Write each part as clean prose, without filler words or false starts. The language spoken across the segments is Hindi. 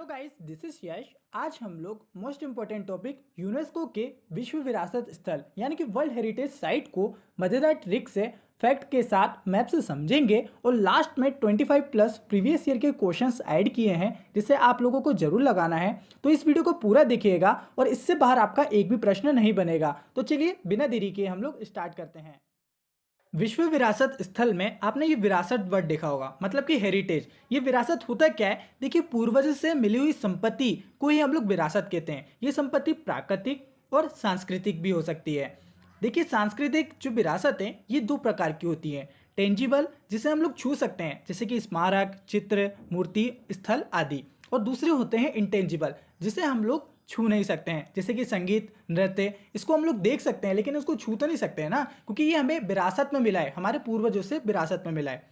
हेलो गाइस, दिस इज यश। आज हम लोग मोस्ट इम्पोर्टेंट टॉपिक यूनेस्को के विश्व विरासत स्थल यानी कि वर्ल्ड हेरिटेज साइट को मजेदार ट्रिक से फैक्ट के साथ मैप से समझेंगे और लास्ट में 25 प्लस प्रीवियस ईयर के क्वेश्चंस ऐड किए हैं जिसे आप लोगों को जरूर लगाना है। तो इस वीडियो को पूरा देखिएगा और इससे बाहर आपका एक भी प्रश्न नहीं बनेगा। तो चलिए बिना देरी के हम लोग स्टार्ट करते हैं। विश्व विरासत स्थल में आपने ये विरासत वर्ड देखा होगा, मतलब कि हेरिटेज। ये विरासत होता क्या है? देखिए, पूर्वज से मिली हुई संपत्ति को ही हम लोग विरासत कहते हैं। ये संपत्ति प्राकृतिक और सांस्कृतिक भी हो सकती है। देखिए, सांस्कृतिक जो विरासत है ये दो प्रकार की होती है। टेंजिबल, जिसे हम लोग छू सकते हैं जैसे कि स्मारक, चित्र, मूर्ति, स्थल आदि, और दूसरे होते हैं इंटेंजिबल, जिसे हम लोग छू नहीं सकते हैं जैसे कि संगीत, नृत्य। इसको हम लोग देख सकते हैं लेकिन उसको छू तो नहीं सकते हैं ना, क्योंकि ये हमें विरासत में मिला है, हमारे पूर्वजों से विरासत में मिला है।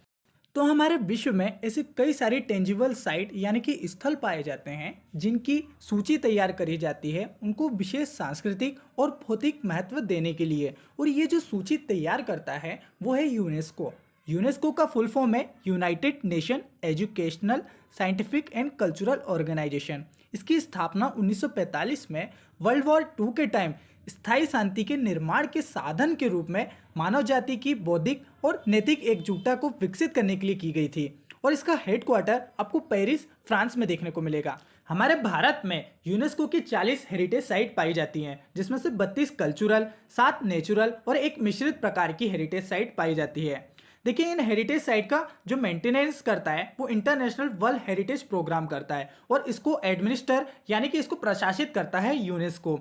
तो हमारे विश्व में ऐसे कई सारी टेंजिबल साइट यानी कि स्थल पाए जाते हैं जिनकी सूची तैयार करी जाती है उनको विशेष सांस्कृतिक और भौतिक महत्व देने के लिए। और ये जो सूची तैयार करता है वो है यूनेस्को। यूनेस्को का फुल फॉर्म है United Nation educational, scientific and cultural organization. इसकी स्थापना 1945 में वर्ल्ड वॉर 2 के टाइम स्थायी शांति के निर्माण के साधन के रूप में मानव जाति की बौद्धिक और नैतिक एकजुटता को विकसित करने के लिए की गई थी। और इसका हेडक्वार्टर आपको पेरिस, फ्रांस में देखने को मिलेगा। हमारे भारत में यूनेस्को की 40 हेरिटेज साइट पाई जाती हैं, जिसमें से 32 कल्चरल, 7 नेचुरल और एक मिश्रित प्रकार की हेरिटेज साइट पाई जाती है। देखिए, इन हेरिटेज साइट का जो मेंटेनेंस करता है वो इंटरनेशनल वर्ल्ड हेरिटेज प्रोग्राम करता है और इसको एडमिनिस्टर यानी कि इसको प्रशासित करता है यूनेस्को।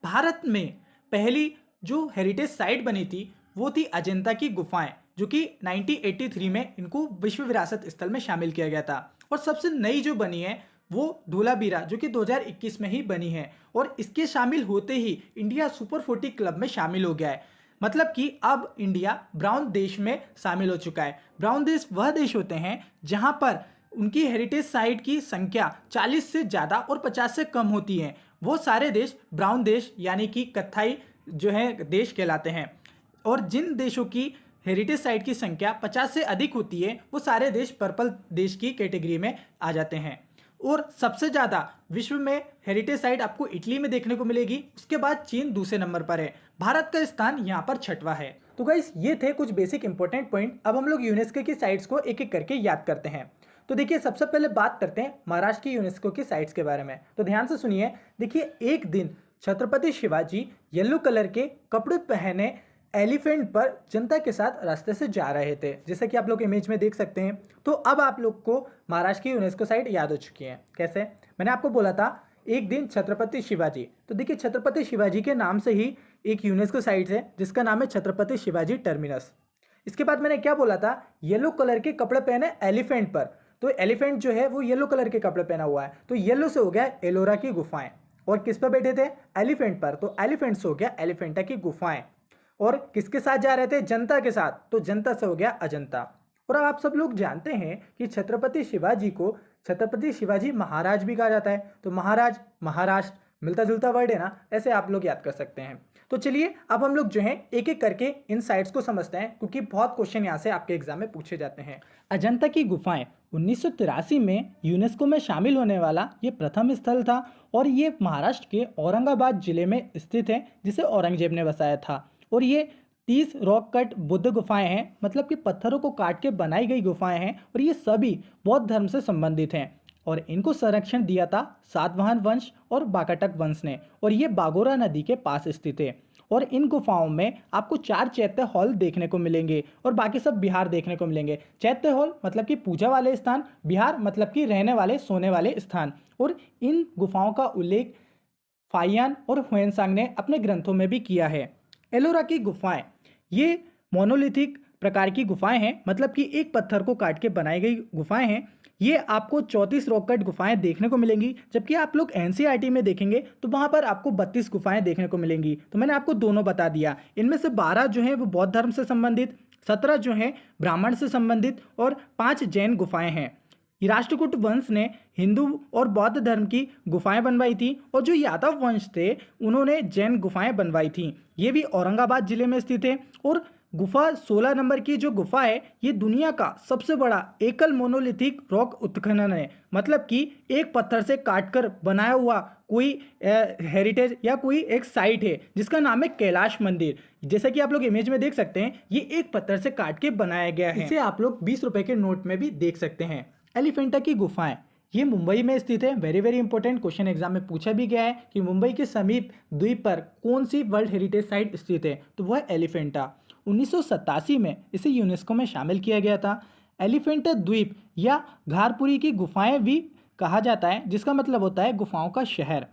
भारत में पहली जो हेरिटेज साइट बनी थी वो थी अजंता की गुफाएं, जो कि 1983 में इनको विश्व विरासत स्थल में शामिल किया गया था। और सबसे नई जो बनी है वो धोलावीरा, जो कि 2021 में ही बनी है। और इसके शामिल होते ही इंडिया सुपर 40 क्लब में शामिल हो गया है। मतलब कि अब इंडिया ब्राउन देश में शामिल हो चुका है। ब्राउन देश वह देश होते हैं जहां पर उनकी हेरिटेज साइट की संख्या 40 से ज़्यादा और 50 से कम होती है। वो सारे देश ब्राउन देश यानी कि कत्थई जो है देश कहलाते हैं। और जिन देशों की हेरिटेज साइट की संख्या 50 से अधिक होती है वो सारे देश पर्पल देश की कैटेगरी में आ जाते हैं। और सबसे ज़्यादा विश्व में हेरिटेज साइट आपको इटली में देखने को मिलेगी। उसके बाद चीन दूसरे नंबर पर है। भारत का स्थान यहाँ पर 6वां है। तो गाइस, ये थे कुछ बेसिक इंपॉर्टेंट पॉइंट। अब हम लोग यूनेस्को की साइट्स को एक एक करके याद करते हैं। तो देखिए, सबसे पहले बात करते हैं महाराष्ट्र की यूनेस्को की साइट्स के बारे में। तो ध्यान से सुनिए। देखिए, एक दिन छत्रपति शिवाजी येलो कलर के कपड़े पहने एलिफेंट पर जनता के साथ रास्ते से जा रहे थे, जैसा कि आप लोग इमेज में देख सकते हैं। तो अब आप लोग को महाराष्ट्र की यूनेस्को साइट याद हो चुकी है। कैसे? मैंने आपको बोला था एक दिन छत्रपति शिवाजी। तो देखिए, छत्रपति शिवाजी के नाम से ही एक यूनेस्को साइट है जिसका नाम है छत्रपति शिवाजी टर्मिनस। इसके बाद मैंने क्या बोला था? येलो कलर के कपड़े पहने एलिफेंट पर। तो एलिफेंट जो है वो येलो कलर के कपड़े पहना हुआ है, तो येलो से हो गया एलोरा की गुफाएं। और किस पर बैठे थे? एलिफेंट पर, तो एलिफेंट से हो गया एलिफेंटा की गुफाएं। और किसके साथ जा रहे थे? जनता के साथ, तो जनता से हो गया अजंता। और अब आप सब लोग जानते हैं कि छत्रपति शिवाजी को छत्रपति शिवाजी महाराज भी कहा जाता है। तो महाराज, महाराष्ट्र, मिलता जुलता वर्ड है ना, ऐसे आप लोग याद कर सकते हैं। तो चलिए अब हम लोग जो है एक एक करके इन साइट्स को समझते हैं, क्योंकि बहुत क्वेश्चन यहाँ से आपके एग्जाम में पूछे जाते हैं। अजंता की गुफाएं 1983 में यूनेस्को में शामिल होने वाला ये प्रथम स्थल था और ये महाराष्ट्र के औरंगाबाद जिले में स्थित है, जिसे औरंगजेब ने बसाया था। और ये 30 रॉक कट बुद्ध गुफाएं हैं, मतलब कि पत्थरों को काट के बनाई गई गुफाएं हैं। और ये सभी बौद्ध धर्म से संबंधित हैं और इनको संरक्षण दिया था सातवाहन वंश और बाकाटक वंश ने। और ये बागोरा नदी के पास स्थित है। और इन गुफाओं में आपको 4 चैत्य हॉल देखने को मिलेंगे और बाकी सब विहार देखने को मिलेंगे। चैत्य हॉल मतलब कि पूजा वाले स्थान, विहार मतलब कि रहने वाले, सोने वाले स्थान। और इन गुफाओं का उल्लेख फाहियान और हुएनसांग ने अपने ग्रंथों में भी किया है। एलोरा की गुफाएं ये मोनोलिथिक प्रकार की गुफाएं हैं, मतलब कि एक पत्थर को काट के बनाई गई गुफाएं हैं। ये आपको 34 रॉक कट गुफाएं देखने को मिलेंगी, जबकि आप लोग एनसीईआरटी में देखेंगे तो वहां पर आपको 32 गुफाएं देखने को मिलेंगी। तो मैंने आपको दोनों बता दिया। इनमें से 12 जो है वो बौद्ध धर्म से संबंधित, 17 जो है ब्राह्मण से संबंधित और 5 जैन गुफाएं हैं। राष्ट्रकूट वंश ने हिंदू और बौद्ध धर्म की गुफाएं बनवाई थी और जो यादव वंश थे उन्होंने जैन गुफाएं बनवाई थी। ये भी औरंगाबाद जिले में स्थित है। और गुफा 16 नंबर की जो गुफा है ये दुनिया का सबसे बड़ा एकल मोनोलिथिक रॉक उत्खनन है। मतलब कि एक पत्थर से काटकर बनाया हुआ कोई हेरिटेज या कोई एक साइट है जिसका नाम है कैलाश मंदिर। जैसा कि आप लोग इमेज में देख सकते हैं ये एक पत्थर से काट के बनाया गया है। इसे आप लोग 20 रुपए के नोट में भी देख सकते हैं। एलिफेंटा की गुफाएं ये मुंबई में स्थित है। Very very important question exam में पूछा भी गया है कि मुंबई के समीप द्वीप पर कौन सी वर्ल्ड हेरिटेज साइट स्थित है, तो वह एलिफेंटा। 1987 में इसे यूनेस्को में शामिल किया गया था। एलिफेंटा द्वीप या घारपुरी की गुफाएं भी कहा जाता है, जिसका मतलब होता है गुफाओं का शहर।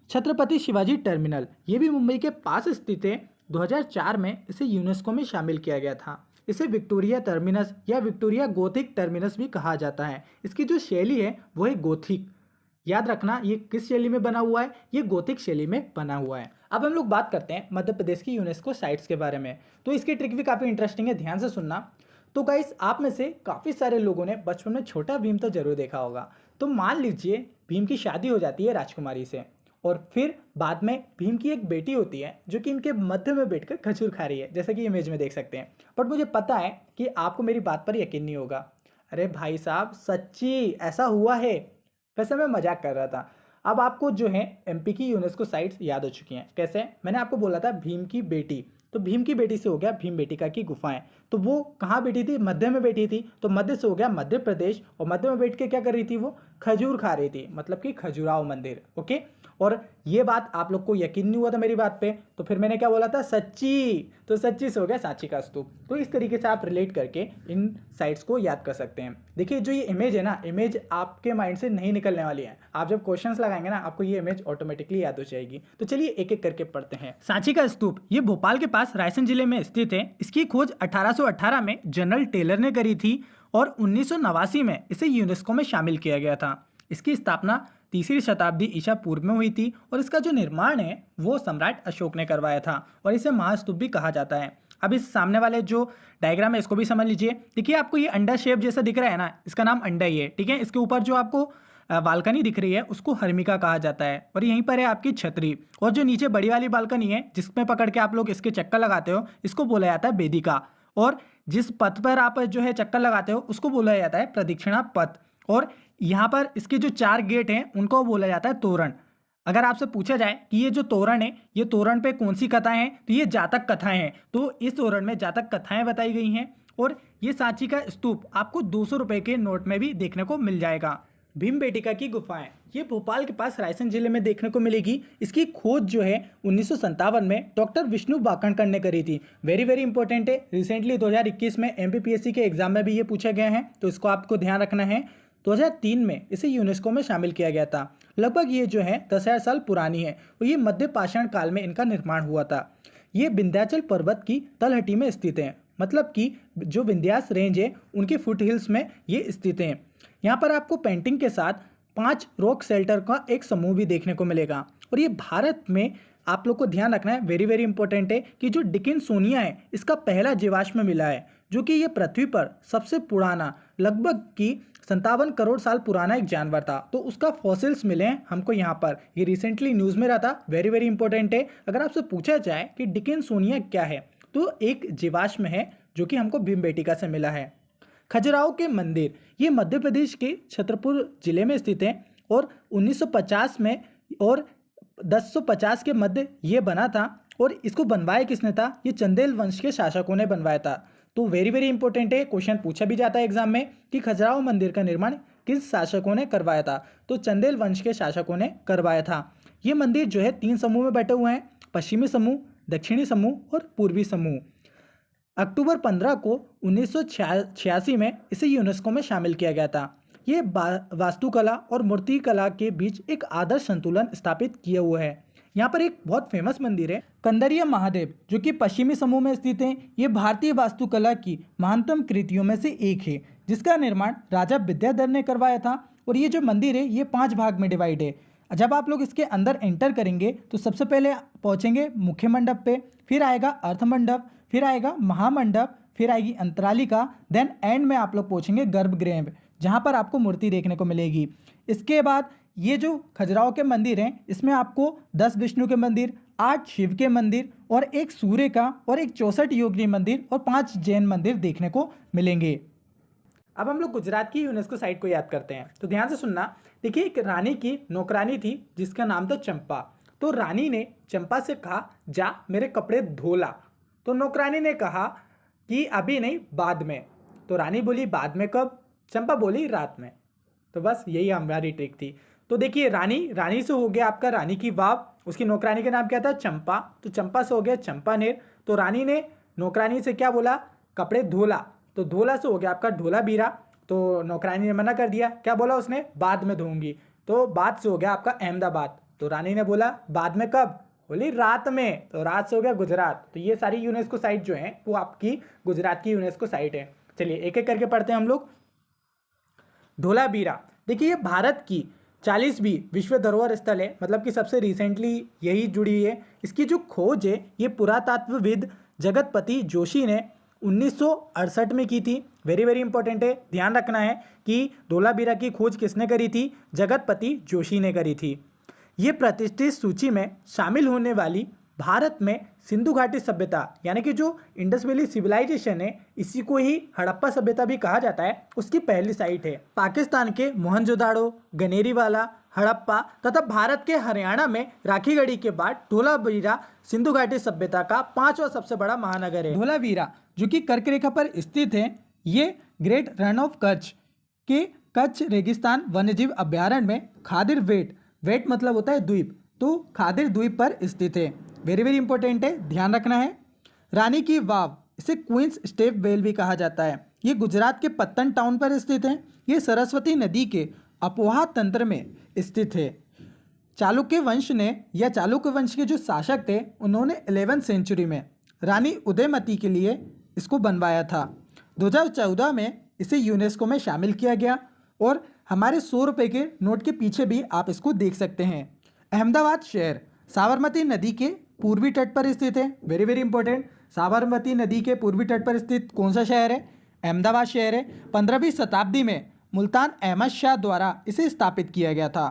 छत्रपति शिवाजी टर्मिनल ये भी मुंबई के पास स्थित है। 2004 में इसे यूनेस्को में शामिल किया गया था। इसे विक्टोरिया टर्मिनस या विक्टोरिया गोथिक टर्मिनस भी कहा जाता है। इसकी जो शैली है वो है गोथिक। याद रखना ये किस शैली में बना हुआ है, ये गोथिक शैली में बना हुआ है। अब हम लोग बात करते हैं मध्य प्रदेश की यूनेस्को साइट्स के बारे में। तो इसकी ट्रिक भी काफ़ी इंटरेस्टिंग है, ध्यान से सुनना। तो गाइस आप में से काफ़ी सारे लोगों ने बचपन में छोटा भीम तो जरूर देखा होगा। तो मान लीजिए भीम की शादी हो जाती है राजकुमारी से, और फिर बाद में भीम की एक बेटी होती है जो कि इनके मध्य में बैठकर खजूर खा रही है, जैसा कि इमेज में देख सकते हैं। बट मुझे पता है कि आपको मेरी बात पर यकीन नहीं होगा। अरे भाई साहब सच्ची ऐसा हुआ है, वैसे मैं मजाक कर रहा था। अब आपको जो है एमपी की यूनेस्को साइट्स याद हो चुकी हैं। कैसे? मैंने आपको बोला था भीम की बेटी, तो भीम की बेटी से हो गया भीम बेटिका की गुफाएं। तो वो कहाँ बैठी थी? मध्य में बैठी थी। तो मध्य से हो गया मध्य प्रदेश, और मध्य में बैठ के क्या कर रही थी? वो खजूर खा रही थी, मतलब कि खजुराहो मंदिर। ओके, और ये बात आप लोग को यकीन नहीं हुआ था मेरी बात पे, तो फिर मैंने क्या बोला था? सच्ची। तो सच्ची से हो गया सांची का स्तूप। तो इस तरीके से आप रिलेट करके इन साइट्स को याद कर सकते हैं। देखिए जो ये इमेज है ना, इमेज आपके माइंड से नहीं निकलने वाली है। आप जब क्वेश्चंस लगाएंगे ना आपको ये इमेज ऑटोमेटिकली याद हो जाएगी। तो चलिए एक एक करके पढ़ते हैं। सांची का स्तूप ये भोपाल के पास रायसेन जिले में स्थित है। इसकी खोज 1818 में जनरल टेलर ने करी थी और 1989 में इसे यूनेस्को में शामिल किया गया था। इसकी स्थापना 3री शताब्दी ईसा पूर्व में हुई थी और इसका जो निर्माण है वो सम्राट अशोक ने करवाया था और इसे महास्तूप भी कहा जाता है। अब इस सामने वाले जो डायग्राम है इसको भी समझ लीजिए। देखिए आपको ये अंडा शेप जैसा दिख रहा है ना, इसका नाम अंडा ही है, ठीक है। इसके ऊपर जो आपको बालकनी दिख रही है उसको हर्मिका कहा जाता है, और यहीं पर है आपकी छतरी। और जो नीचे बड़ी वाली बालकनी है जिसमें पकड़ के आप लोग इसके चक्कर लगाते हो, इसको बोला जाता है वेदिका। और जिस पथ पर आप जो है चक्कर लगाते हो उसको बोला जाता है प्रदक्षिणा पथ। और यहाँ पर इसके जो 4 गेट हैं उनको बोला जाता है तोरण। अगर आपसे पूछा जाए कि ये जो तोरण है, ये तोरण पे कौन सी कथाएं हैं, तो ये जातक कथाएं हैं। तो इस तोरण में जातक कथाएं बताई गई हैं। और ये सांची का स्तूप आपको 200 रुपए के नोट में भी देखने को मिल जाएगा। भीम बेटिका की गुफाएं ये भोपाल के पास रायसेन जिले में देखने को मिलेगी। इसकी खोज जो है 1957 में डॉक्टर विष्णु वाकणकर ने करी थी। वेरी वेरी इंपॉर्टेंट है। रिसेंटली 2021 में एमपीपीएससी के एग्जाम में भी ये पूछा गया है, तो इसको आपको ध्यान रखना है। 2003 में इसे यूनेस्को में शामिल किया गया था। लगभग ये जो है 10,000 साल पुरानी है और ये मध्य पाषाण काल में इनका निर्माण हुआ था। ये विंध्याचल पर्वत की तलहटी में स्थित है, मतलब कि जो विंध्यास रेंज है उनके फुट हिल्स में ये स्थित हैं। यहाँ पर आपको पेंटिंग के साथ 5 रॉक शेल्टर का एक समूह भी देखने को मिलेगा। और ये भारत में आप लोग को ध्यान रखना है, वेरी वेरी इंपॉर्टेंट है, कि जो डिकिंसोनिया है इसका पहला जीवाश्म मिला है, जो कि ये पृथ्वी पर सबसे पुराना लगभग की 57 करोड़ साल पुराना एक जानवर था। तो उसका फॉसिल्स मिले हैं हमको यहाँ पर। ये रिसेंटली न्यूज़ में रहा था, वेरी वेरी इंपॉर्टेंट है। अगर आपसे पूछा जाए कि डिकिंसोनिया क्या है, तो एक जीवाश्म है जो कि हमको भीमबेटिका से मिला है। खजुराहो के मंदिर ये मध्य प्रदेश के छतरपुर जिले में स्थित है और 1950 में और 1050 के मध्य ये बना था। और इसको बनवाया किसने था? ये चंदेल वंश के शासकों ने बनवाया था। तो वेरी वेरी इंपॉर्टेंट है, क्वेश्चन पूछा भी जाता है एग्जाम में कि खजुराहो मंदिर का निर्माण किस शासकों ने करवाया था? तो चंदेल वंश के शासकों ने करवाया था। ये मंदिर जो है 3 समूह में बैठे हुए हैं, पश्चिमी समूह, दक्षिणी समूह और पूर्वी समूह। अक्टूबर 15 को 1986 में इसे यूनेस्को में शामिल किया गया था। ये वास्तुकला और मूर्तिकला के बीच एक आदर्श संतुलन स्थापित किया हुआ है। यहाँ पर एक बहुत फेमस मंदिर है कंदरिया महादेव, जो कि पश्चिमी समूह में स्थित है। ये भारतीय वास्तुकला की महानतम कृतियों में से एक है, जिसका निर्माण राजा विद्याधर ने करवाया था। और ये जो मंदिर है ये 5 भाग में डिवाइड है। जब आप लोग इसके अंदर एंटर करेंगे तो सबसे पहले पहुँचेंगे मुख्य मंडप पे, फिर आएगा अर्थ मंडप, फिर आएगा महामंडप, फिर आएगी अंतरालिका, देन एंड में आप लोग पहुँचेंगे गर्भगृह, जहाँ पर आपको मूर्ति देखने को मिलेगी। इसके बाद ये जो खजुराहो के मंदिर हैं इसमें आपको 10 विष्णु के मंदिर, 8 शिव के मंदिर और एक सूर्य का और एक 64 योगिनी मंदिर और 5 जैन मंदिर देखने को मिलेंगे। अब हम लोग गुजरात की यूनेस्को साइट को याद करते हैं, तो ध्यान से सुनना। देखिए, एक रानी की नौकरानी थी जिसका नाम था चंपा। तो रानी ने चंपा से कहा, जा मेरे कपड़े धोला। तो नौकरानी ने कहा कि अभी नहीं, बाद में। तो रानी बोली, बाद में कब? चंपा बोली, रात में। तो बस यही हमारी ट्रिक थी। तो देखिए, रानी से हो गया आपका रानी की वाव, उसकी नौकरानी का नाम क्या था? चंपा। तो चंपा से हो गया चंपानेर। तो रानी ने नौकरानी से क्या बोला? कपड़े धोला। तो धोला से हो गया आपका ढोला बीरा। तो नौकरानी ने मना कर दिया, क्या बोला उसने? बाद में धोऊंगी। तो बाद से हो गया आपका अहमदाबाद। तो रानी ने बोला, बाद में कब? बोली, रात में। तो रात से हो गया गुजरात। तो ये सारी यूनेस्को साइट जो है वो आपकी गुजरात की यूनेस्को साइट है। चलिए एक एक करके पढ़ते हैं हम लोग। धोलावीरा, देखिए ये भारत की 40वीं विश्व धरोहर स्थल है, मतलब कि सबसे रिसेंटली यही जुड़ी हुई है। इसकी जो खोज है ये पुरातत्वविद जगतपति जोशी ने 1968 में की थी। वेरी वेरी इंपॉर्टेंट है, ध्यान रखना है कि धोलावीरा की खोज किसने करी थी? जगतपति जोशी ने करी थी। ये प्रतिष्ठित सूची में शामिल होने वाली भारत में सिंधु घाटी सभ्यता, यानी कि जो इंडस वैली सिविलाइजेशन है, इसी को ही हड़प्पा सभ्यता भी कहा जाता है, उसकी पहली साइट है। पाकिस्तान के मोहनजोदाड़ो, गनेरीवाला, हड़प्पा तथा भारत के हरियाणा में राखीगढ़ी के बाद धोलावीरा सिंधु घाटी सभ्यता का 5वां सबसे बड़ा महानगर है। धोलावीरा जो कि कर्क रेखा पर स्थित है, ये ग्रेट रन ऑफ कच्छ के कच्छ रेगिस्तान वन्यजीव अभ्यारण्य में खादिर वेट मतलब होता है द्वीप, तो खादिर द्वीप पर स्थित है। वेरी वेरी इंपॉर्टेंट है, ध्यान रखना है। रानी की वाव, इसे क्वींस स्टेप वेल भी कहा जाता है। ये गुजरात के पत्तन टाउन पर स्थित है। ये सरस्वती नदी के अपवाह तंत्र में स्थित है। चालुक्य वंश ने, या चालुक्य वंश के जो शासक थे, उन्होंने 11वीं सेंचुरी में रानी उदयमती के लिए इसको बनवाया था। 2014 में इसे यूनेस्को में शामिल किया गया और हमारे 100 रुपये के नोट के पीछे भी आप इसको देख सकते हैं। अहमदाबाद शहर साबरमती नदी के पूर्वी तट पर स्थित है। वेरी वेरी इंपॉर्टेंट, साबरमती नदी के पूर्वी तट पर स्थित कौन सा शहर है? अहमदाबाद शहर है। 15वीं शताब्दी में मुल्तान अहमद शाह द्वारा इसे स्थापित किया गया था।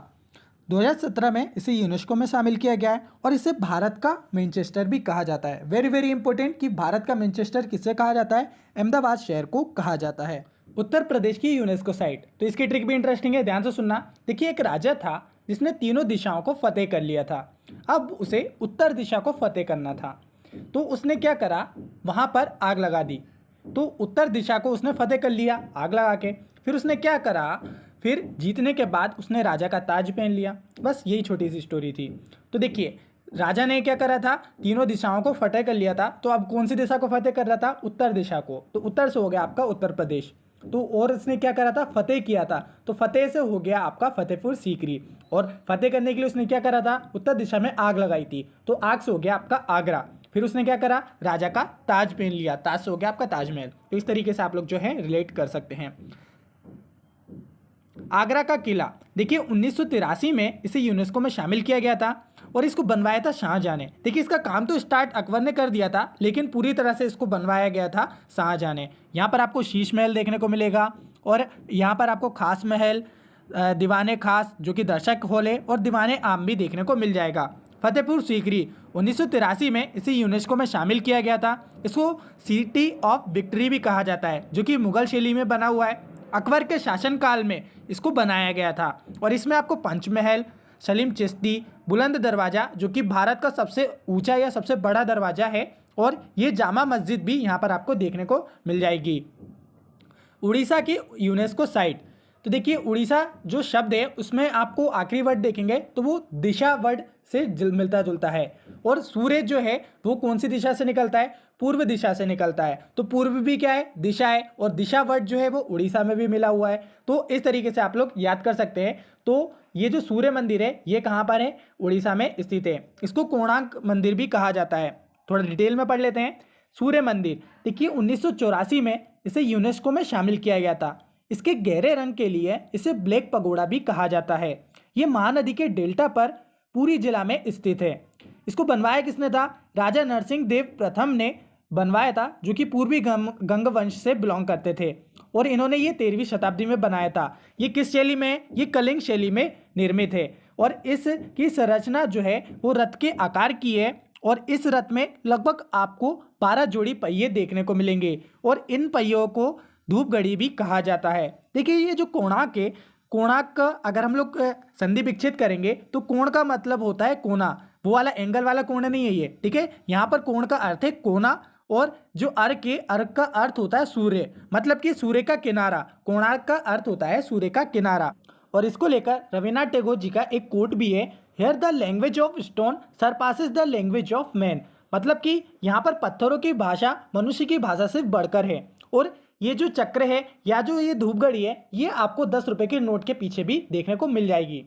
2017 में इसे यूनेस्को में शामिल किया गया है और इसे भारत का मैनचेस्टर भी कहा जाता है। वेरी वेरी इंपॉर्टेंट कि भारत का मैनचेस्टर किसे कहा जाता है? अहमदाबाद शहर को कहा जाता है। उत्तर प्रदेश की यूनेस्को साइट, तो इसकी ट्रिक भी इंटरेस्टिंग है, ध्यान से सुनना। देखिए, एक राजा था जिसने तीनों दिशाओं को फतेह कर लिया था। अब उसे उत्तर दिशा को फतेह करना था, तो उसने क्या करा? वहाँ पर आग लगा दी। तो उत्तर दिशा को उसने फतेह कर लिया आग लगा के। फिर उसने क्या करा? फिर जीतने के बाद उसने राजा का ताज पहन लिया। बस यही छोटी सी स्टोरी थी। तो देखिए, राजा ने क्या करा था? तीनों दिशाओं को फतेह कर लिया था। तो अब कौन सी दिशा को फतेह कर रहा था? उत्तर दिशा को। तो उत्तर से हो गया आपका उत्तर प्रदेश। तो और इसने क्या करा था? फतेह किया था। तो फतेह से हो गया आपका फतेहपुर सीकरी। और फतेह करने के लिए उसने क्या करा था? उत्तर दिशा में आग लगाई थी। तो आग से हो गया आपका आगरा। फिर उसने क्या करा? राजा का ताज पहन लिया। ताज से हो गया आपका ताजमहल। तो इस तरीके से आप लोग जो है रिलेट कर सकते हैं। आगरा का किला, देखिए 1983 में इसे यूनेस्को में शामिल किया गया था और इसको बनवाया था शाहजहां ने। देखिए, इसका काम तो स्टार्ट अकबर ने कर दिया था, लेकिन पूरी तरह से इसको बनवाया गया था शाहजहां ने। यहाँ पर आपको शीश महल देखने को मिलेगा और यहाँ पर आपको खास महल, दीवाने खास जो कि दर्शक हॉल है, और दीवाने आम भी देखने को मिल जाएगा। फतेहपुर सीकरी 1983 में इसे यूनेस्को में शामिल किया गया था। इसको सिटी ऑफ विक्ट्री भी कहा जाता है, जो कि मुगल शैली में बना हुआ है। अकबर के शासनकाल में इसको बनाया गया था और इसमें आपको पंचमहल, सलीम चिश्ती, बुलंद दरवाज़ा जो कि भारत का सबसे ऊंचा या सबसे बड़ा दरवाज़ा है, और ये जामा मस्जिद भी यहाँ पर आपको देखने को मिल जाएगी। उड़ीसा की यूनेस्को साइट, तो देखिए उड़ीसा जो शब्द है उसमें आपको आखिरी वर्ड देखेंगे तो वो दिशा वर्ड से मिलता जुलता है। और सूर्य जो है वो कौन सी दिशा से निकलता है? पूर्व दिशा से निकलता है। तो पूर्व भी क्या है? दिशा है। और दिशा वर्ड जो है वो उड़ीसा में भी मिला हुआ है। तो इस तरीके से आप लोग याद कर सकते हैं। तो ये जो सूर्य मंदिर है ये कहाँ पर है? उड़ीसा में स्थित है। इसको कोणार्क मंदिर भी कहा जाता है। थोड़ा डिटेल में पढ़ लेते हैं। सूर्य मंदिर, देखिए 1984 में इसे यूनेस्को में शामिल किया गया था। इसके गहरे रंग के लिए इसे ब्लैक पगोड़ा भी कहा जाता है। ये महानदी के डेल्टा पर पुरी जिला में स्थित है। इसको बनवाया किसने था? राजा नरसिंह देव प्रथम ने बनवाया था, जो कि पूर्वी गंग वंश से बिलोंग करते थे। और इन्होंने ये 13वीं शताब्दी में बनाया था। ये किस शैली में है? ये कलिंग शैली में निर्मित है और इसकी संरचना जो है वो रथ के आकार की है और इस रथ में लगभग आपको 12 जोड़ी पहिए देखने को मिलेंगे और इन पहियों को धूप घड़ी भी कहा जाता है। देखिए ये जो कोणार्क है, कोणार्क का अगर हम लोग संधि विच्छेद करेंगे तो कोण का मतलब होता है कोना, वो वाला एंगल वाला कोण नहीं है ये, ठीक है। यहाँ पर कोण का अर्थ है कोना और जो अर्क है, अर्क का अर्थ होता है सूर्य, मतलब कि सूर्य का किनारा। कोणार्क का अर्थ होता है सूर्य का किनारा। और इसको लेकर रविन्द्रनाथ टैगोर जी का एक कोट भी है, here the language of stone surpasses the language of man, मतलब कि यहाँ पर पत्थरों की भाषा मनुष्य की भाषा से बढ़कर है। और ये जो चक्र है या जो ये धूप घड़ी है ये आपको 10 रुपये के नोट के पीछे भी देखने को मिल जाएगी।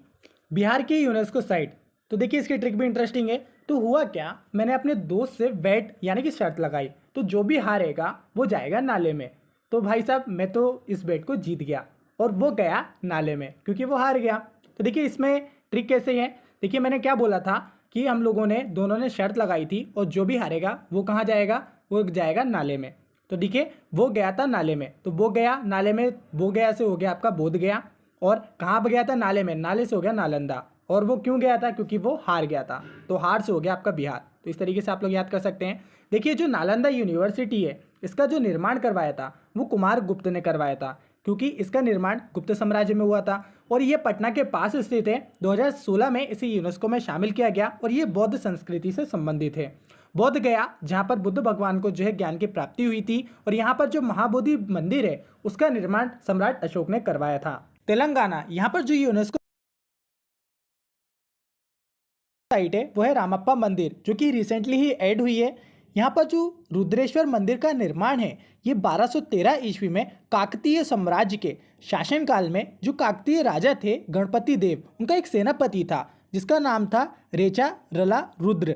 बिहार की यूनेस्को साइट, तो देखिए इसकी ट्रिक भी इंटरेस्टिंग है। तो हुआ क्या, मैंने अपने दोस्त से बेट यानी कि शर्त लगाई, तो जो भी हारेगा वो जाएगा नाले में। तो भाई साहब मैं तो इस बेट को जीत गया और वो गया नाले में क्योंकि वो हार गया। तो देखिए इसमें ट्रिक कैसे है, देखिए मैंने क्या बोला था कि हम लोगों ने दोनों ने शर्त लगाई थी और जो भी हारेगा वो कहाँ जाएगा, वो जाएगा नाले में। तो देखिए वो गया था नाले में, तो वो गया नाले में, वो गया से हो गया आपका बोध गया, और कहाँ पर गया था, नाले में, नाले से हो गया नालंदा। और वो क्यों गया था, क्योंकि वो हार गया था, तो हार से हो गया आपका बिहार। तो इस तरीके से आप लोग याद कर सकते हैं। देखिए जो नालंदा यूनिवर्सिटी है इसका जो निर्माण करवाया था वो कुमार गुप्त ने करवाया था, क्योंकि इसका निर्माण गुप्त साम्राज्य में हुआ था और ये पटना के पास स्थित है। 2016 में इसे यूनेस्को में शामिल किया गया और ये बौद्ध संस्कृति से संबंधित है। बौद्ध गया जहाँ पर बुद्ध भगवान को जो है ज्ञान की प्राप्ति हुई थी, और यहाँ पर जो महाबोधि मंदिर है उसका निर्माण सम्राट अशोक ने करवाया था। तेलंगाना, यहाँ पर जो यूनेस्को साइट है वो है रामप्पा मंदिर, जो कि रिसेंटली ही ऐड हुई है। यहाँ पर जो रुद्रेश्वर मंदिर का निर्माण है ये 1213 ईस्वी में काकतीय साम्राज्य के शासनकाल में जो काकतीय राजा थे गणपति देव, उनका एक सेनापति था जिसका नाम था रेचा रला रुद्र,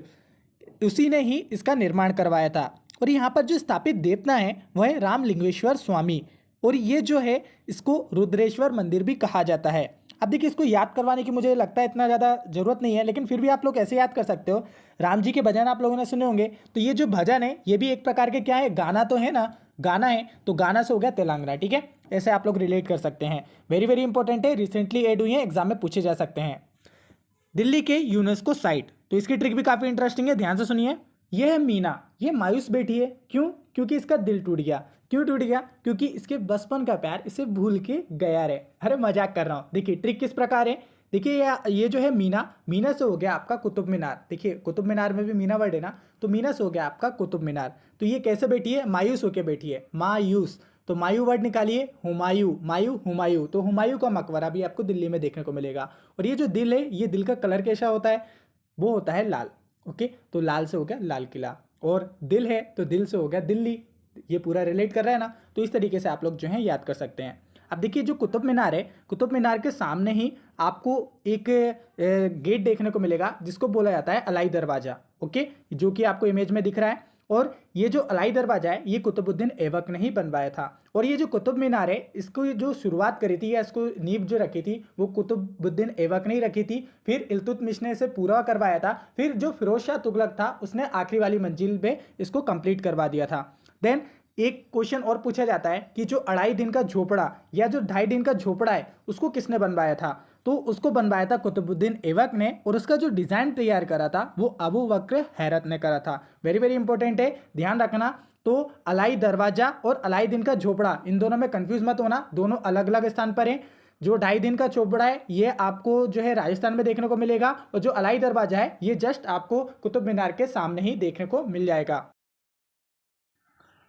उसी ने ही इसका निर्माण करवाया था। और यहाँ पर जो स्थापित देवता है वह है रामलिंगेश्वर स्वामी, और ये जो है इसको रुद्रेश्वर मंदिर भी कहा जाता है। अब देखिए इसको याद करवाने की मुझे लगता है इतना ज़्यादा ज़रूरत नहीं है, लेकिन फिर भी आप लोग ऐसे याद कर सकते हो। राम जी के भजन आप लोगों ने सुने होंगे, तो ये जो भजन है ये भी एक प्रकार के क्या है, गाना तो है ना, गाना है, तो गाना से हो गया तेलंगाना, ठीक है। ऐसे आप लोग रिलेट कर सकते हैं। वेरी वेरी इंपॉर्टेंट है, रिसेंटली ऐड हुई है, एग्जाम में पूछे जा सकते हैं। दिल्ली के यूनेस्को साइट, तो इसकी ट्रिक भी काफ़ी इंटरेस्टिंग है, ध्यान से सुनिए। यह है मीना, ये मायूस बैठी है, क्यों, क्योंकि इसका दिल टूट गया। क्यों टूट गया, क्योंकि इसके बचपन का प्यार इसे भूल के गया रे। अरे मजाक कर रहा हूँ। देखिए ट्रिक किस प्रकार है, देखिए ये जो है मीना, मीना से हो गया आपका कुतुब मीनार। देखिए कुतुब मीनार में भी मीना वर्ड है ना, तो मीना से हो गया आपका कुतुब मीनार। तो ये कैसे बैठी है, मायूस होके बैठी है, मायूस। तो मायू वर्ड निकालिए, हुमायूं, मायू हुमायूं, तो हुमायूं का मकबरा भी आपको दिल्ली में देखने को मिलेगा। और ये जो दिल है, ये दिल का कलर कैसा होता है, वो होता है लाल। ओके, तो लाल से हो गया लाल किला, और दिल है तो दिल से हो गया दिल्ली। ये पूरा रिलेट कर रहा है ना, तो इस तरीके से आप लोग जो है याद कर सकते हैं। अब देखिए जो कुतुब मीनार है, कुतुब मीनार के सामने ही आपको एक गेट देखने को मिलेगा जिसको बोला जाता है अलाई दरवाजा। ओके, जो कि आपको इमेज में दिख रहा है। और ये जो अलाई दरवाजा है ये कुतुबुद्दीन ऐबक ने ही बनवाया था। और ये जो कुतुब मीनार है इसको जो शुरुआत करी थी या इसको नींव जो रखी थी वो कुतुबुद्दीन ऐबक ने ही रखी थी। फिर इल्तुतमिश ने इसे पूरा करवाया था। फिर जो फिरोज शाह तुगलक था उसने आखिरी वाली मंजिल पे इसको कंप्लीट करवा दिया था। देन एक क्वेश्चन और पूछा जाता है कि जो 2.5 दिन का झोपड़ा या जो 2.5 दिन का झोपड़ा है उसको किसने बनवाया था, तो उसको बनवाया था कुतुबुद्दीन ऐबक ने, और उसका जो डिज़ाइन तैयार करा था वो अबू बकर हैरत ने करा था। वेरी वेरी इंपॉर्टेंट है, ध्यान रखना। तो अलाई दरवाजा और अलाई दिन का झोपड़ा, इन दोनों में कंफ्यूज मत होना, दोनों अलग अलग स्थान पर हैं। जो 2.5 दिन का झोपड़ा है ये आपको जो है राजस्थान में देखने को मिलेगा, और जो अलाई दरवाजा है ये जस्ट आपको कुतुब मीनार के सामने ही देखने को मिल जाएगा।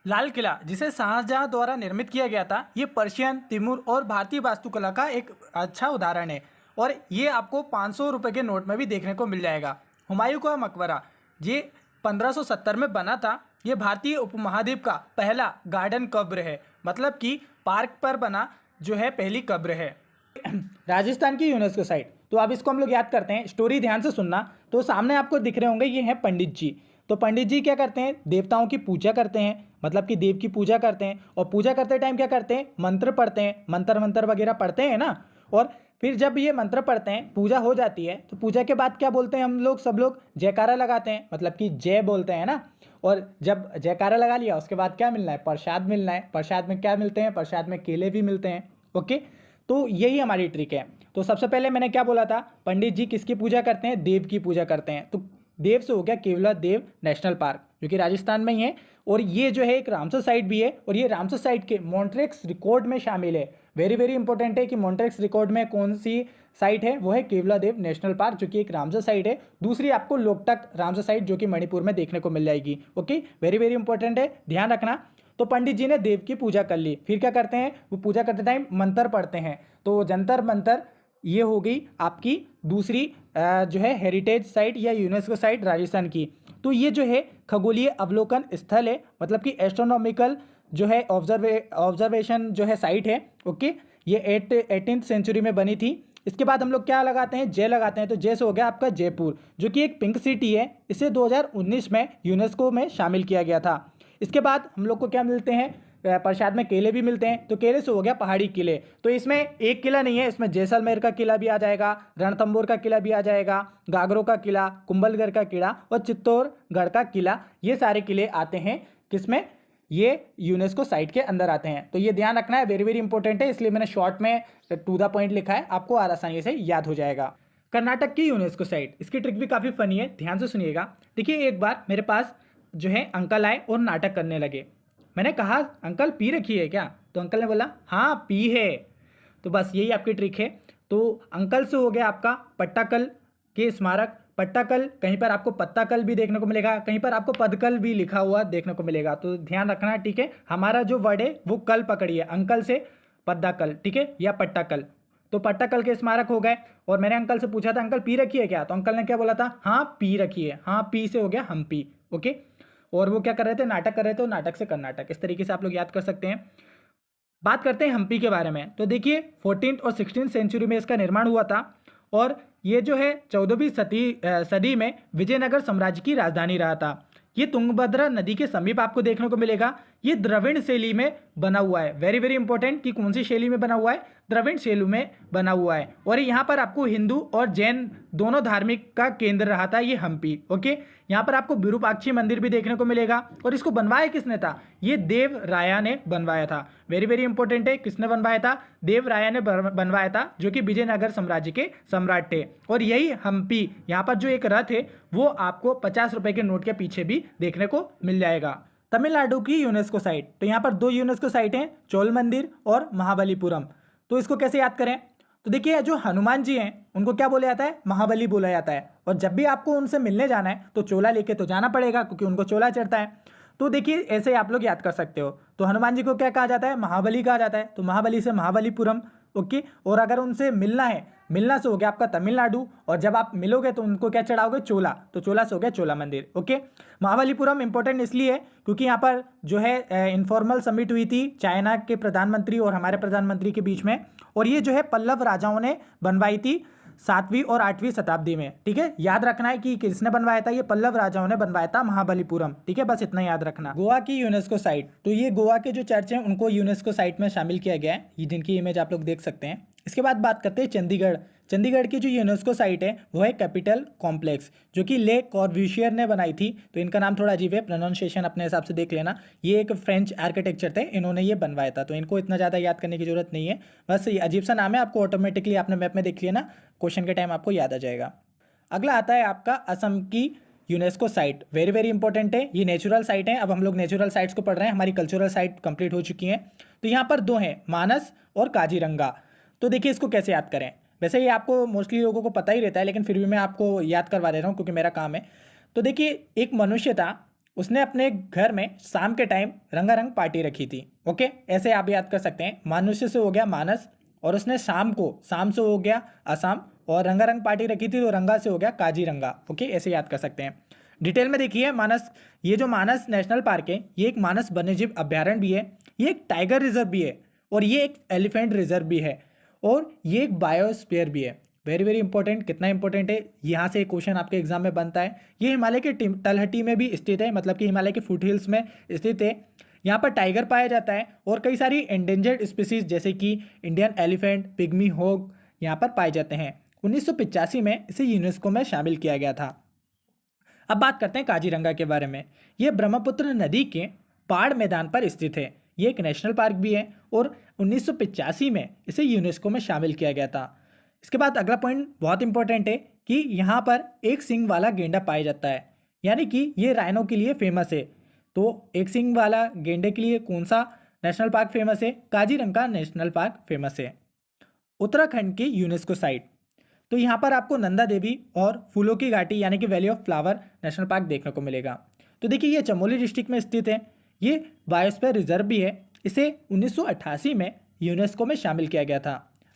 लाल किला, जिसे शाहजहां द्वारा निर्मित किया गया था, ये पर्शियन, तिमूर और भारतीय वास्तुकला का एक अच्छा उदाहरण है, और ये आपको 500 रुपये के नोट में भी देखने को मिल जाएगा। हुमायूं का मकबरा, ये 1570 में बना था। ये भारतीय उपमहाद्वीप का पहला गार्डन कब्र है, मतलब कि पार्क पर बना जो है पहली कब्र है। राजस्थान की यूनेस्को साइट, तो अब इसको हम लोग याद करते हैं। स्टोरी ध्यान से सुनना। तो सामने आपको दिख रहे होंगे ये हैं पंडित जी। तो पंडित जी क्या करते हैं, देवताओं की पूजा करते हैं, मतलब कि देव की पूजा करते हैं, और पूजा करते टाइम क्या करते हैं, मंत्र पढ़ते हैं, मंत्र वगैरह पढ़ते हैं ना। और फिर जब ये मंत्र पढ़ते हैं, पूजा हो जाती है, तो पूजा के बाद क्या बोलते हैं हम लोग, सब लोग जयकारा लगाते हैं, मतलब कि जय बोलते हैं ना। और जब जयकारा लगा लिया उसके बाद क्या मिलना है, प्रसाद मिलना है। प्रसाद में क्या मिलते हैं, प्रसाद में केले भी मिलते हैं। ओके, तो यही हमारी ट्रिक है। तो सबसे पहले मैंने क्या बोला था, पंडित जी किसकी पूजा करते हैं, देव की पूजा करते हैं। तो देव से हो गया केवला देव नेशनल पार्क, जो कि राजस्थान में ही है। और ये जो है एक रामसर साइट भी है, और ये रामसर साइट के मॉन्ट्रेक्स रिकॉर्ड में शामिल है। वेरी वेरी इंपॉर्टेंट है कि मॉन्ट्रेक्स रिकॉर्ड में कौन सी साइट है, वो है केवला देव नेशनल पार्क, जो कि एक रामसर साइट है। दूसरी आपको लोकटक रामसर साइट, जो कि मणिपुर में देखने को मिल जाएगी। ओके, वेरी वेरी इंपॉर्टेंट है, ध्यान रखना। तो पंडित जी ने देव की पूजा कर ली, फिर क्या करते हैं, वो पूजा करते टाइम मंत्र पढ़ते हैं। तो जंतर मंतर, ये हो गई आपकी दूसरी जो है हेरिटेज साइट या यूनेस्को साइट राजस्थान की। तो ये जो है खगोलीय अवलोकन स्थल है, मतलब कि एस्ट्रोनॉमिकल जो है ऑब्जर्वेशन जो है साइट है। ओके, ये 18th सेंचुरी में बनी थी। इसके बाद हम लोग क्या लगाते हैं, जय लगाते हैं। तो जय से हो गया आपका जयपुर, जो कि एक पिंक सिटी है। इसे 2019 में यूनेस्को में शामिल किया गया था। इसके बाद हम लोग को क्या मिलते हैं, प्रसाद में केले भी मिलते हैं। तो केले से हो गया पहाड़ी किले। तो इसमें एक किला नहीं है, इसमें जैसलमेर का किला भी आ जाएगा, रणथंबोर का किला भी आ जाएगा, गागरों का किला, कुंभलगढ़ का किला और चित्तौड़गढ़ का किला। ये सारे किले आते हैं किसमें, ये यूनेस्को साइट के अंदर आते हैं। तो ये ध्यान रखना है, वेरी वेरी इंपॉर्टेंट है, इसलिए मैंने शॉर्ट में टू द पॉइंट लिखा है, आपको आसानी से याद हो जाएगा। कर्नाटक की यूनेस्को साइट, इसकी ट्रिक भी काफ़ी फनी है, ध्यान से सुनिएगा। देखिए, एक बार मेरे पास जो है अंकल आए और नाटक करने लगे। मैंने कहा अंकल पी रखी है क्या, तो अंकल ने बोला हाँ पी है। तो बस यही आपकी ट्रिक है। तो अंकल से हो गया आपका पट्टाकल के स्मारक। पट्टाकल, कहीं पर आपको पत्ताकल भी देखने को मिलेगा, कहीं पर आपको पदकल भी लिखा हुआ देखने को मिलेगा। तो ध्यान रखना, ठीक है। हमारा जो वर्ड है वो कल पकड़िए, अंकल से पद्दाकल, ठीक है, या पट्टाकल। तो पट्टाकल के स्मारक हो गए। और मैंने अंकल से पूछा था अंकल पी रखी है क्या, तो अंकल ने क्या बोला था, हाँ पी रखी है। हाँ पी से हो गया हम्पी। ओके, और वो क्या कर रहे थे, नाटक कर रहे थे, और नाटक से कर्नाटक, इस तरीके से आप लोग याद कर सकते हैं। बात करते हैं हम्पी के बारे में। तो देखिए 14th और 16th सेंचुरी में इसका निर्माण हुआ था, और ये जो है 14वीं सदी में विजयनगर साम्राज्य की राजधानी रहा था। ये तुंगभद्रा नदी के समीप आपको देखने को मिलेगा। ये द्रविड़ शैली में बना हुआ है। वेरी वेरी इंपॉर्टेंट कि कौन सी शैली में बना हुआ है, द्रविड़ शैली में बना हुआ है। और यहाँ पर आपको हिंदू और जैन दोनों धार्मिक का केंद्र रहा था ये हम्पी। ओके, यहाँ पर आपको विरूपाक्षी मंदिर भी देखने को मिलेगा। और इसको बनवाया किसने था, ये देव राया ने बनवाया था। वेरी वेरी इंपॉर्टेंट है, किसने बनवाया था, देव राया ने बनवाया था, जो कि विजयनगर साम्राज्य के सम्राट थे। और यही हम्पी, यहाँ पर जो एक रथ है वो आपको 50 रुपए के नोट के पीछे भी देखने को मिल जाएगा। तमिलनाडु की यूनेस्को साइट, तो यहाँ पर दो यूनेस्को साइट हैं, चोल मंदिर और महाबलीपुरम। तो इसको कैसे याद करें, तो देखिए जो हनुमान जी हैं उनको क्या बोला जाता है, महाबली बोला जाता है। और जब भी आपको उनसे मिलने जाना है तो चोला लेके तो जाना पड़ेगा, क्योंकि उनको चोला चढ़ता है। तो देखिए ऐसे आप लोग याद कर सकते हो। तो हनुमान जी को क्या कहा जाता है, महाबली कहा जाता है। तो महाबली से महाबलीपुरम। ओके, और अगर उनसे मिलना है, मिलना से हो गया आपका तमिलनाडु, और जब आप मिलोगे तो उनको क्या चढ़ाओगे, चोला। तो चोला से हो गया चोला मंदिर। ओके, महाबलीपुरम इंपॉर्टेंट इसलिए है क्योंकि यहाँ पर जो है इनफॉर्मल समिट हुई थी चाइना के प्रधानमंत्री और हमारे प्रधानमंत्री के बीच में। और ये जो है पल्लव राजाओं ने बनवाई थी 7वीं और 8वीं शताब्दी में। ठीक है, याद रखना है कि किसने बनवाया था, ये पल्लव राजाओं ने बनवाया था महाबलीपुरम। ठीक है, बस इतना याद रखना। गोवा की यूनेस्को साइट, तो ये गोवा के जो चर्च हैं उनको यूनेस्को साइट में शामिल किया गया है, ये जिनकी इमेज आप लोग देख सकते हैं। इसके बाद बात करते हैं चंडीगढ़। चंडीगढ़ की जो यूनेस्को साइट है वो है कैपिटल कॉम्प्लेक्स, जो कि ले कॉर्ब्यूशियर ने बनाई थी। तो इनका नाम थोड़ा अजीब है, प्रोनाउंसिएशन अपने हिसाब से देख लेना। ये एक फ्रेंच आर्किटेक्चर थे, इन्होंने ये बनवाया था। तो इनको इतना ज़्यादा याद करने की जरूरत नहीं है, बस ये अजीब सा नाम है, आपको ऑटोमेटिकली आपने मैप में देख लिया ना, क्वेश्चन के टाइम आपको याद आ जाएगा। अगला आता है आपका असम की UNESCO site. Very very important है, ये नेचुरल साइट है। अब हम लोग नेचुरल साइट्स को पढ़ रहे हैं, हमारी कल्चरल साइट कंप्लीट हो चुकी हैं। तो यहाँ पर दो हैं, मानस और काजीरंगा। तो देखिए इसको कैसे याद करें, वैसे ये आपको मोस्टली लोगों को पता ही रहता है, लेकिन फिर भी मैं आपको याद करवा दे रहा हूँ क्योंकि मेरा काम है। तो देखिए एक मनुष्य था, उसने अपने घर में शाम के टाइम रंगारंग पार्टी रखी थी। ओके, ऐसे आप याद कर सकते हैं। मनुष्य से हो गया मानस, और उसने शाम से हो गया असम, और रंगारंग पार्टी रखी थी तो रंगा से हो गया काजीरंगा। ओके, ऐसे याद कर सकते हैं। डिटेल में देखिए मानस, ये जो मानस नेशनल पार्क है ये एक मानस वन्यजीव अभ्यारण्य भी है, ये एक टाइगर रिजर्व भी है, और ये एक एलिफेंट रिजर्व भी है, और ये एक बायोस्फीयर भी है। वेरी वेरी इंपॉर्टेंट, कितना इंपॉर्टेंट है, यहाँ से एक क्वेश्चन आपके एग्जाम में बनता है। ये हिमालय के तलहटी में भी स्थित है, मतलब कि हिमालय के फुट हिल्स में स्थित है। यहाँ पर टाइगर पाया जाता है और कई सारी एंडेंजर्ड स्पीसीज जैसे कि इंडियन एलिफेंट, पिग्मी हॉग, यहाँ पर पाए जाते हैं। 1985 में इसे यूनेस्को में शामिल किया गया था। अब बात करते हैं काजीरंगा के बारे में। ये ब्रह्मपुत्र नदी के पहाड़ मैदान पर स्थित है। ये एक नेशनल पार्क भी है और 1985 में इसे यूनेस्को में शामिल किया गया था। इसके बाद अगला पॉइंट बहुत इंपॉर्टेंट है कि यहाँ पर एक सींग वाला गेंडा पाया जाता है, यानी कि ये राइनो के लिए फेमस है। तो एक सींग वाला गेंडे के लिए कौन सा नेशनल पार्क फेमस है? काजीरंगा नेशनल पार्क फेमस है। उत्तराखंड की यूनेस्को साइट, तो यहाँ पर आपको नंदा देवी और फूलों की घाटी यानी कि valley of flower national park देखने को मिलेगा। तो देखिए ये चमोली डिस्ट्रिक्ट में स्थित है। ये बायोस्फीयर रिजर्व भी है। इसे 1988 में यूनेस्को में शामिल किया गया था।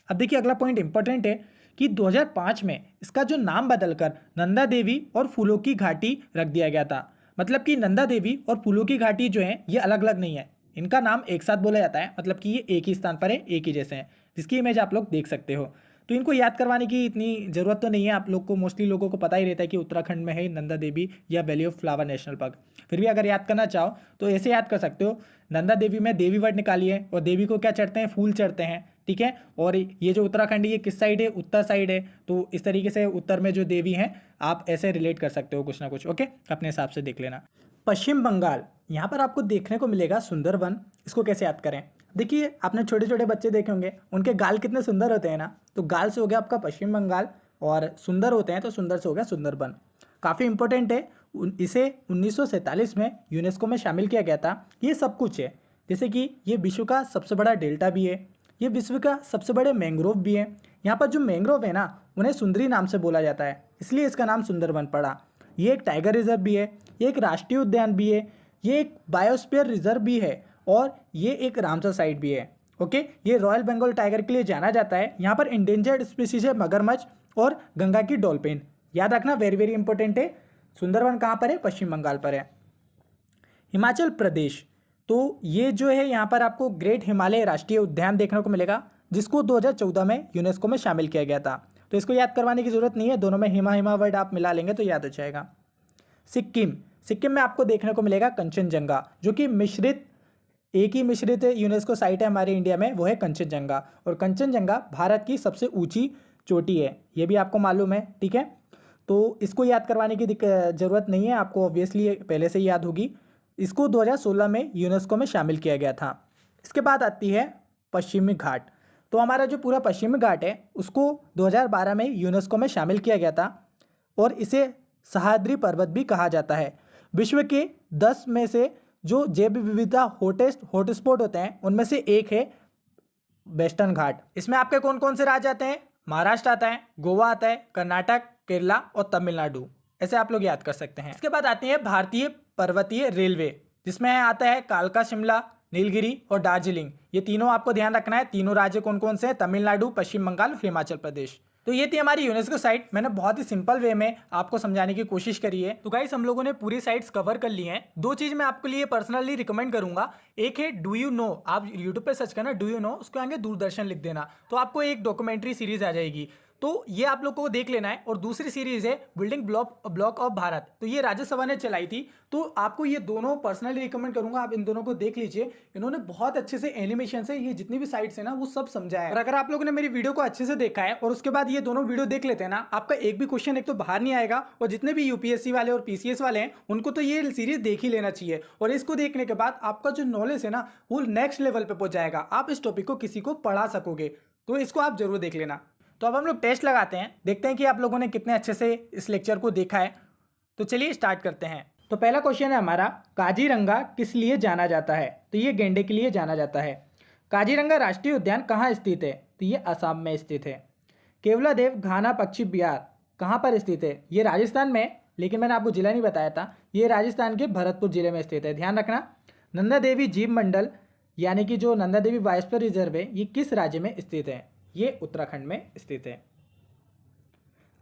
अब देखिए अगला पॉइंट इंपॉर्टेंट है कि 2005 में इसका जो नाम बदलकर नंदा देवी और फूलों की घाटी रख दिया गया था। मतलब कि नंदा देवी और फूलों की घाटी जो है ये अलग अलग नहीं है, इनका नाम एक साथ बोला जाता है। मतलब कि ये एक ही स्थान पर है, एक ही जैसे हैं, जिसकी इमेज आप लोग देख सकते हो। तो इनको याद करवाने की इतनी ज़रूरत तो नहीं है, आप लोग को मोस्टली लोगों को पता ही रहता है कि उत्तराखंड में है नंदा देवी या valley of flower national park. फिर भी अगर याद करना चाहो तो ऐसे याद कर सकते हो, नंदा देवी में देवी वर्ड निकालिए और देवी को क्या चढ़ते हैं? फूल चढ़ते हैं, ठीक है। और ये जो उत्तराखंड है ये किस साइड है? उत्तर साइड है। तो इस तरीके से उत्तर में जो देवी हैं आप ऐसे रिलेट कर सकते हो कुछ ना कुछ, ओके, अपने हिसाब से देख लेना। पश्चिम बंगाल, यहाँ पर आपको देखने को मिलेगा सुंदरवन। इसको कैसे याद करें? देखिए आपने छोटे छोटे बच्चे देखे होंगे, उनके गाल कितने सुंदर होते हैं ना। तो गाल से हो गया आपका पश्चिम बंगाल और सुंदर होते हैं तो सुंदर से हो गया सुंदरबन। काफ़ी इंपॉर्टेंट है। इसे 1947 में यूनेस्को में शामिल किया गया था। ये सब कुछ है, जैसे कि ये विश्व का सबसे बड़ा डेल्टा भी है, ये विश्व का सबसे बड़े मैंग्रोव भी है। यहाँ पर जो मैंग्रोव है ना उन्हें सुंदरी नाम से बोला जाता है, इसलिए इसका नाम सुंदरबन पड़ा। ये एक टाइगर रिजर्व भी है, ये एक राष्ट्रीय उद्यान भी है, ये एक बायोस्फीयर रिजर्व भी है और ये एक रामसर साइट भी है, ओके। ये रॉयल बंगाल टाइगर के लिए जाना जाता है। यहाँ पर इंडेंजर्ड स्पीसीज है मगरमच्छ और गंगा की डॉल्फिन। याद रखना, वेरी वेरी इंपॉर्टेंट है। सुंदरवन कहाँ पर है? पश्चिम बंगाल पर है। हिमाचल प्रदेश, तो ये जो है यहाँ पर आपको ग्रेट हिमालय राष्ट्रीय उद्यान देखने को मिलेगा, जिसको 2014 में यूनेस्को में शामिल किया गया था। तो इसको याद करवाने की जरूरत नहीं है, दोनों में हिमा वर्ड आप मिला लेंगे तो याद हो जाएगा। सिक्किम, सिक्किम में आपको देखने को मिलेगा कंचनजंगा, जो कि मिश्रित एक ही मिश्रित यूनेस्को साइट है हमारे इंडिया में, वो है कंचनजंगा। और कंचनजंगा भारत की सबसे ऊंची चोटी है, ये भी आपको मालूम है, ठीक है। तो इसको याद करवाने की ज़रूरत नहीं है, आपको ऑब्वियसली पहले से ही याद होगी। इसको 2016 में यूनेस्को में शामिल किया गया था। इसके बाद आती है पश्चिमी घाट। तो हमारा जो पूरा पश्चिमी घाट है उसको 2012 में यूनेस्को में शामिल किया गया था और इसे सह्याद्री पर्वत भी कहा जाता है। विश्व के 10 में से जो जैव विविधता हॉटस्पॉट होते हैं उनमें से एक है वेस्टर्न घाट। इसमें आपके कौन कौन से राज्य आते हैं? महाराष्ट्र आता है, गोवा आता है, कर्नाटक, केरला और तमिलनाडु, ऐसे आप लोग याद कर सकते हैं। इसके बाद आती है भारतीय पर्वतीय रेलवे, जिसमें आता है कालका शिमला, नीलगिरी और दार्जिलिंग। ये तीनों आपको ध्यान रखना है। तीनों राज्य कौन कौन से हैं? तमिलनाडु, पश्चिम बंगाल और हिमाचल प्रदेश। तो ये थी हमारी यूनेस्को साइट। मैंने बहुत ही सिंपल वे में आपको समझाने की कोशिश करी है। तो गाइस हम लोगों ने पूरी साइट्स कवर कर ली हैं। दो चीज मैं आपके लिए पर्सनली रिकमेंड करूंगा। एक है डू यू नो, आप यूट्यूब पे सर्च करना डू यू नो, उसके आगे दूरदर्शन लिख देना तो आपको एक डॉक्यूमेंट्री सीरीज आ जाएगी, तो ये आप लोगों को देख लेना है। और दूसरी सीरीज है बिल्डिंग ब्लॉक ऑफ भारत, तो ये राज्यसभा ने चलाई थी। तो आपको ये दोनों पर्सनली रिकमेंड करूंगा, आप इन दोनों को देख लीजिए। इन्होंने बहुत अच्छे से एनिमेशन से ये जितनी भी साइट्स है ना वो सब समझाया है। और अगर आप लोगों ने मेरी वीडियो को अच्छे से देखा है और उसके बाद ये दोनों वीडियो देख लेते हैं ना, आपका एक भी क्वेश्चन एक तो बाहर नहीं आएगा। और जितने भी यूपीएससी वाले और पीसीएस वाले हैं उनको तो ये सीरीज देख ही लेना चाहिए। और इसको देखने के बाद आपका जो नॉलेज है ना वो नेक्स्ट लेवल पे पहुंच जाएगा, आप इस टॉपिक को किसी को पढ़ा सकोगे। तो इसको आप जरूर देख लेना। तो अब हम लोग टेस्ट लगाते हैं, देखते हैं कि आप लोगों ने कितने अच्छे से इस लेक्चर को देखा है। तो चलिए स्टार्ट करते हैं। तो पहला क्वेश्चन है हमारा, काजीरंगा किस लिए जाना जाता है? तो ये गेंडे के लिए जाना जाता है। काजीरंगा राष्ट्रीय उद्यान कहाँ स्थित है? तो ये असम में स्थित है। केवलादेव घाना पक्षी विहार कहाँ पर स्थित है? ये राजस्थान में, लेकिन मैंने आपको जिला नहीं बताया था, ये राजस्थान के भरतपुर जिले में स्थित है, ध्यान रखना। नंदा देवी जीव मंडल यानी कि जो नंदा देवी बायोस्फीयर रिजर्व है ये किस राज्य में स्थित है? ये उत्तराखंड में स्थित है।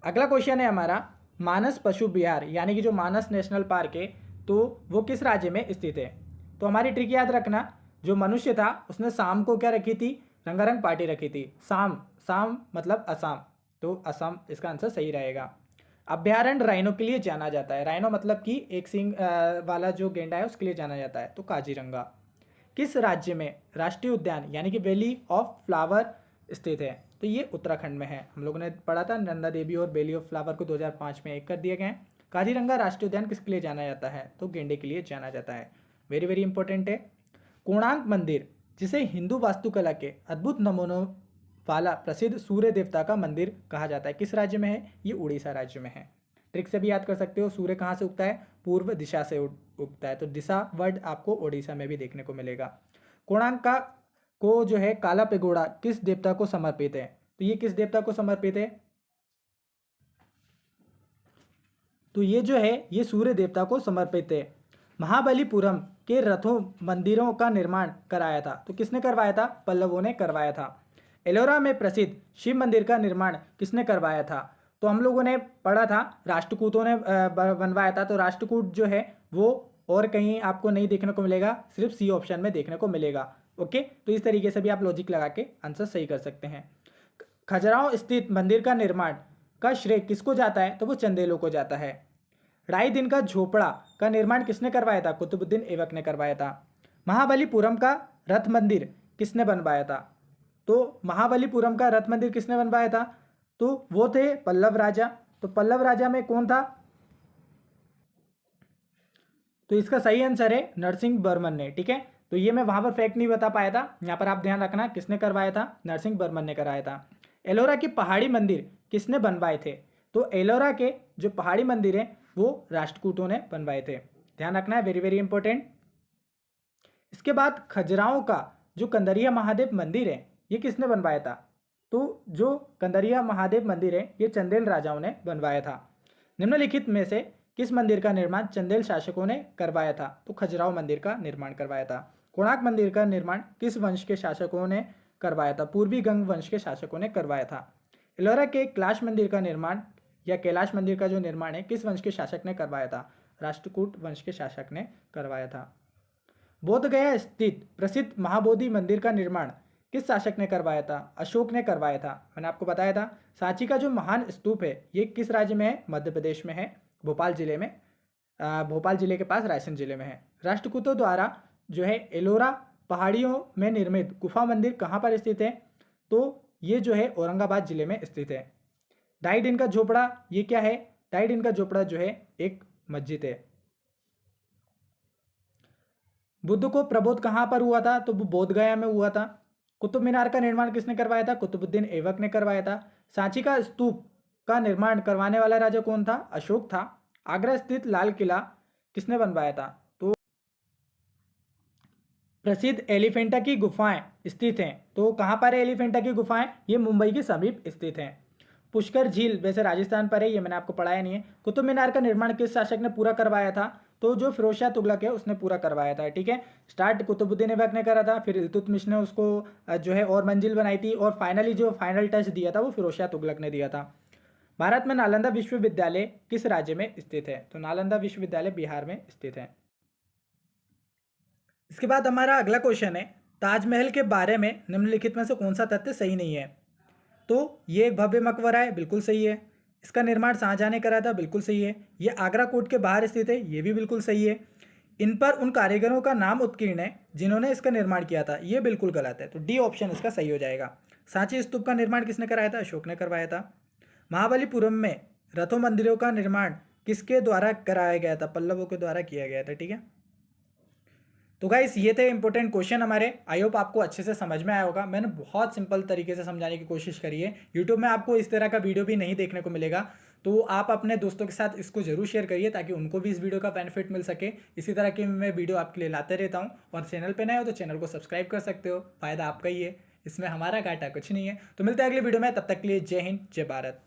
अगला क्वेश्चन है हमारा, मानस पशु विहार यानी कि जो मानस नेशनल पार्क है तो वो किस राज्य में स्थित है? तो हमारी ट्रिक याद रखना, जो मनुष्य था उसने शाम को क्या रखी थी? रंगारंग पार्टी रखी थी। शाम मतलब असम, तो असम इसका आंसर सही रहेगा। अभ्यारण्य राइनो के लिए जाना जाता है। राइनो मतलब कि एक सींग वाला जो गेंडा है उसके लिए जाना जाता है, तो काजीरंगा। किस राज्य में राष्ट्रीय उद्यान यानी कि वैली ऑफ फ्लावर स्थित है? तो ये उत्तराखंड में है। हम लोगों ने पढ़ा था नंदा देवी और बेली ऑफ फ्लावर को 2005 में एक कर दिए गए हैं। काजीरंगा राष्ट्रीय उद्यान किसके लिए जाना जाता है? तो गेंडे के लिए जाना जाता है। वेरी वेरी इंपॉर्टेंट है। कोणार्क मंदिर, जिसे हिंदू वास्तुकला के अद्भुत नमूनों वाला प्रसिद्ध सूर्य देवता का मंदिर कहा जाता है, किस राज्य में है? ये उड़ीसा राज्य में है। ट्रिक से भी याद कर सकते हो, सूर्य कहाँ से उगता है? पूर्व दिशा से उगता है, तो दिशा वर्ड आपको उड़ीसा में भी देखने को मिलेगा। कोणार्क का को जो है काला पेगोड़ा किस देवता को समर्पित है? तो ये किस देवता को समर्पित है? तो ये जो है ये सूर्य देवता को समर्पित है। महाबलीपुरम के रथों मंदिरों का निर्माण कराया था, तो किसने करवाया था? पल्लवों ने करवाया था। एलोरा में प्रसिद्ध शिव मंदिर का निर्माण किसने करवाया था? तो हम लोगों ने पढ़ा था राष्ट्रकूटों ने बनवाया था। तो राष्ट्रकूट जो है वो और कहीं आपको नहीं देखने को मिलेगा, सिर्फ सी ऑप्शन में देखने को मिलेगा। ओके, तो इस तरीके से भी आप लॉजिक लगा के आंसर सही कर सकते हैं। खजुराहो स्थित मंदिर का निर्माण का श्रेय किसको जाता है? तो वो चंदेलों को जाता है। 2.5 दिन का झोपड़ा का निर्माण किसने करवाया था? कुतुबुद्दीन ऐबक ने करवाया था। महाबलीपुरम का रथ मंदिर किसने बनवाया था? तो महाबलीपुरम का रथ मंदिर किसने बनवाया था? तो वो थे पल्लव राजा। तो पल्लव राजा में कौन था? तो इसका सही आंसर है नरसिंह वर्मन ने। ठीक है, तो ये मैं वहां पर फैक्ट नहीं बता पाया था, यहाँ पर आप ध्यान रखना किसने करवाया था? नरसिंह वर्मन ने कराया था। एलोरा के पहाड़ी मंदिर किसने बनवाए थे? तो एलोरा के जो पहाड़ी मंदिर है वो राष्ट्रकूटों ने बनवाए थे, ध्यान रखना है, वेरी वेरी इंपॉर्टेंट। इसके बाद खजुराहो का जो कंदरिया महादेव मंदिर है ये किसने बनवाया था? तो जो कंदरिया महादेव मंदिर है ये चंदेल राजाओं ने बनवाया था। निम्नलिखित में से किस मंदिर का निर्माण चंदेल शासकों ने करवाया था? तो खजुराहो मंदिर का निर्माण करवाया था। कोणार्क मंदिर का निर्माण किस वंश के शासकों ने करवाया था? पूर्वी गंग वंश के शासकों ने करवाया था। एलोरा के कैलाश मंदिर का निर्माण या कैलाश मंदिर का जो निर्माण है किस वंश के शासक ने करवाया था? राष्ट्रकूट वंश के शासक ने करवाया था। बोध गया स्थित प्रसिद्ध महाबोधि मंदिर का निर्माण किस शासक ने करवाया था? अशोक ने करवाया था। मैंने आपको बताया था सांची का जो महान स्तूप है ये किस राज्य में है? मध्य प्रदेश में है, भोपाल जिले में। भोपाल जिले के पास रायसेन जिले में है। राष्ट्रकूटों द्वारा जो है एलोरा पहाड़ियों में निर्मित गुफा मंदिर कहाँ पर स्थित है? तो ये जो है औरंगाबाद जिले में स्थित है। 2.5 दिन का झोपड़ा ये क्या है? 2.5 दिन का झोपड़ा जो है एक मस्जिद है। बुद्ध को प्रबोध कहाँ पर हुआ था? तो वो बोध गया में हुआ था। कुतुब मीनार का निर्माण किसने करवाया था? कुतुबुद्दीन ऐबक ने करवाया था। सांची का स्तूप का निर्माण करवाने वाला राजा कौन था? अशोक था। आगरा स्थित लाल किला किसने बनवाया था? तो प्रसिद्ध एलिफेंटा की गुफाएं स्थित हैं। तो कहाँ पर है एलिफेंटा की गुफाएं? ये मुंबई के समीप स्थित हैं। पुष्कर झील वैसे राजस्थान पर है, ये मैंने आपको पढ़ाया नहीं है। कुतुब मीनार का निर्माण किस शासक ने पूरा करवाया था? तो जो फिरोज शाह तुगलक है उसने पूरा करवाया था। ठीक है, स्टार्ट कुतुबुद्दीन ऐबक ने करा था, फिर इल्तुतमिश ने उसको जो है और मंजिल बनाई थी, और फाइनली जो फाइनल टच दिया था वो फिरोज शाह तुगलक ने दिया था। भारत में नालंदा विश्वविद्यालय किस राज्य में स्थित है? तो नालंदा विश्वविद्यालय बिहार में स्थित है। इसके बाद हमारा अगला क्वेश्चन है, ताजमहल के बारे में निम्नलिखित में से कौन सा तथ्य सही नहीं है? तो ये एक भव्य मकबरा है, बिल्कुल सही है। इसका निर्माण शाहजहां ने करा था, बिल्कुल सही है। ये आगरा कोर्ट के बाहर स्थित है, ये भी बिल्कुल सही है। इन पर उन कारीगरों का नाम उत्कीर्ण है जिन्होंने इसका निर्माण किया था, ये बिल्कुल गलत है। तो डी ऑप्शन इसका सही हो जाएगा। सांची स्तूप का निर्माण किसने कराया था? अशोक ने करवाया था। महाबलीपुरम में रथों मंदिरों का निर्माण किसके द्वारा कराया गया था? पल्लवों के द्वारा किया गया था। ठीक है, तो गाइस ये थे इंपॉर्टेंट क्वेश्चन हमारे। आई होप आपको अच्छे से समझ में आया होगा। मैंने बहुत सिंपल तरीके से समझाने की कोशिश करी है। यूट्यूब में आपको इस तरह का वीडियो भी नहीं देखने को मिलेगा, तो आप अपने दोस्तों के साथ इसको जरूर शेयर करिए ताकि उनको भी इस वीडियो का बेनिफिट मिल सके। इसी तरह की मैं वीडियो आपके लिए लाते रहता हूँ, और चैनल पर नए हो तो चैनल को सब्सक्राइब कर सकते हो, फायदा आपका ही है, इसमें हमारा घाटा कुछ नहीं है। तो मिलते हैं अगले वीडियो में, तब तक के लिए जय हिंद, जय भारत।